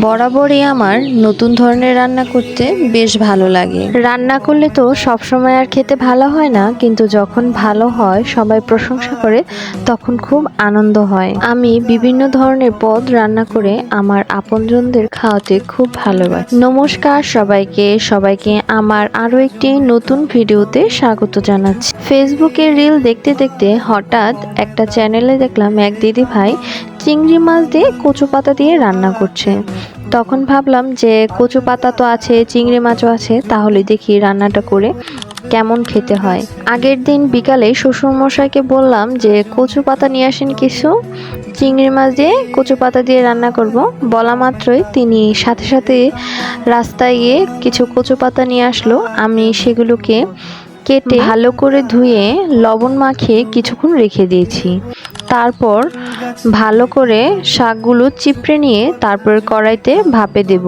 বরাবরই আমার নতুন ধরনের রান্না করতে বেশ ভালো লাগে। রান্না করলে তো সবসময় আর খেতে ভালো হয় না, কিন্তু যখন ভালো হয় সবাই প্রশংসা করে তখন খুব আনন্দ হয়। আমি বিভিন্ন ধরনের পদ রান্না করে আমার আপনজনদের খাওয়াতে খুব ভালোবাসি। নমস্কার সবাইকে আমার আরো একটি নতুন ভিডিওতে স্বাগত জানাচ্ছি। ফেসবুকে রিল দেখতে দেখতে হঠাৎ একটা চ্যানেলে দেখলাম এক দিদি ভাই চিংড়ি মাছ দিয়ে কচু পাতা দিয়ে রান্না করছে। তখন ভাবলাম যে কচু পাতা তো আছে, চিংড়ি মাছও আছে, তাহলে দেখি রান্নাটা করে কেমন খেতে হয়। আগের দিন বিকালে শ্বশুরমশাইকে বললাম যে কচু পাতা নিয়ে আসেন কিছু, চিংড়ি মাছ দিয়ে কচু পাতা দিয়ে রান্না করব। বলা মাত্রই তিনি সাথে সাথে রাস্তায় গিয়ে কিছু কচু পাতা নিয়ে আসলো। আমি সেগুলোকে কেটে ভালো করে ধুয়ে লবণ মাখিয়ে কিছুক্ষণ রেখে দিয়েছি। তারপর ভালো করে শাকগুলো চিপড়ে নিয়ে তারপর কড়াইতে ভাপে দেব।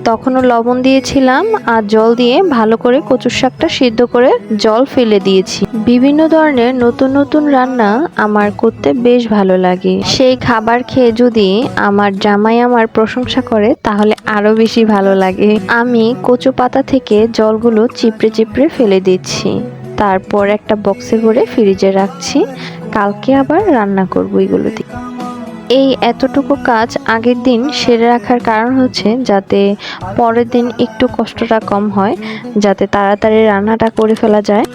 তখনও লবণ দিয়েছিলাম আর জল দিয়ে ভালো করে কচুর শাকটা সিদ্ধ করে জল ফেলে দিয়েছি। বিভিন্ন ধরনের নতুন নতুন রান্না আমার করতে বেশ ভালো লাগে। সেই খাবার খেয়ে যদি আমার জামাই আমার প্রশংসা করে তাহলে আরো বেশি ভালো লাগে। আমি কচু পাতা থেকে জলগুলো চিপড়ে চিপড়ে ফেলে দিচ্ছি। তারপর একটা বক্সে ভরে ফ্রিজে রাখছি, কালকে আবার রান্না করব এগুলো দিয়ে। এই এতটুকু কাজ আগের দিন সেরে রাখার কারণ হচ্ছে যাতে পরের দিন একটু কষ্টটা কম হয়, যাতে তাড়াতাড়ি রান্নাটা করে ফেলা যায়।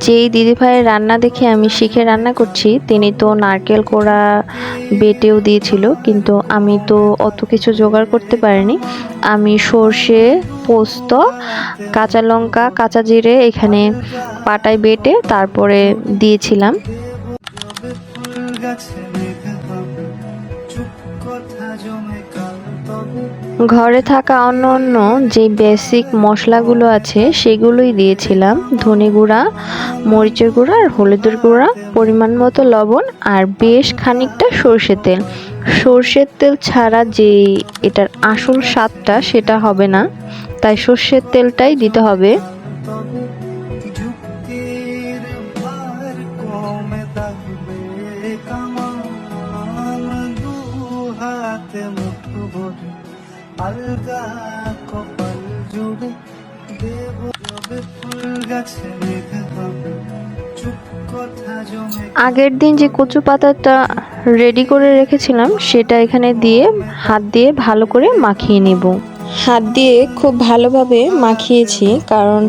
যেই দিদিভাইয়ের রান্না দেখে আমি শিখে রান্না করছি, তিনি তো নারকেল কোড়া বেটেও দিয়েছিল, কিন্তু আমি তো অত কিছু জোগাড় করতে পারিনি। আমি সর্ষে, পোস্ত, কাঁচা লঙ্কা, কাঁচা জিরে এখানে পাটায় বেটে তারপরে দিয়েছিলাম। ঘরে থাকা অন্য অন্য যে বেসিক মশলাগুলো আছে সেগুলোই দিয়েছিলাম। ধনে গুঁড়া, মরিচের গুঁড়া আর হলুদের গুঁড়া, পরিমাণ মতো লবণ আর বেশ খানিকটা সর্ষের তেল। সর্ষের তেল ছাড়া যে এটার আসল স্বাদটা সেটা হবে না, তাই সর্ষের তেলটাই দিতে হবে। আগের দিন যে কচু পাতাটা রেডি করে রেখেছিলাম সেটা এখানে দিয়ে হাত দিয়ে ভালো করে মাখিয়ে নেব। হাত দিয়ে খুব ভালোভাবে মাখিয়েছি, কারণ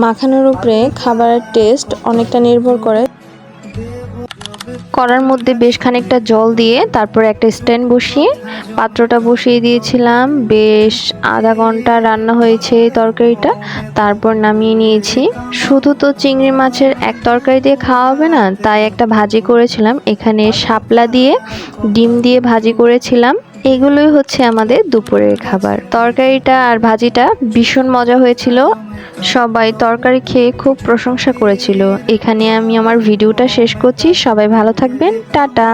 মাখানোর উপরে খাবারের টেস্ট অনেকটা নির্ভর করে। কড়ার মধ্যে বেশ খানিকটা জল দিয়ে তারপর একটা স্ট্যান্ড বসিয়ে পাত্রটা বসিয়ে দিয়েছিলাম। বেশ আধা ঘন্টা রান্না হয়েছে এই তরকারিটা, তারপর নামিয়ে নিয়েছি। শুধু তো চিংড়ি মাছের এক তরকারি দিয়ে খাওয়া হবে না, তাই একটা ভাজি করেছিলাম। এখানে শাপলা দিয়ে ডিম দিয়ে ভাজি করেছিলাম। এগুলোই হচ্ছে আমাদের দুপুরের খাবার। তরকারিটা আর ভাজিটা ভীষণ মজা হয়েছিল। সবাই তরকারি খেয়ে খুব প্রশংসা করেছিল। এখানে আমি আমার ভিডিওটা শেষ করছি। সবাই ভালো থাকবেন, টাটা।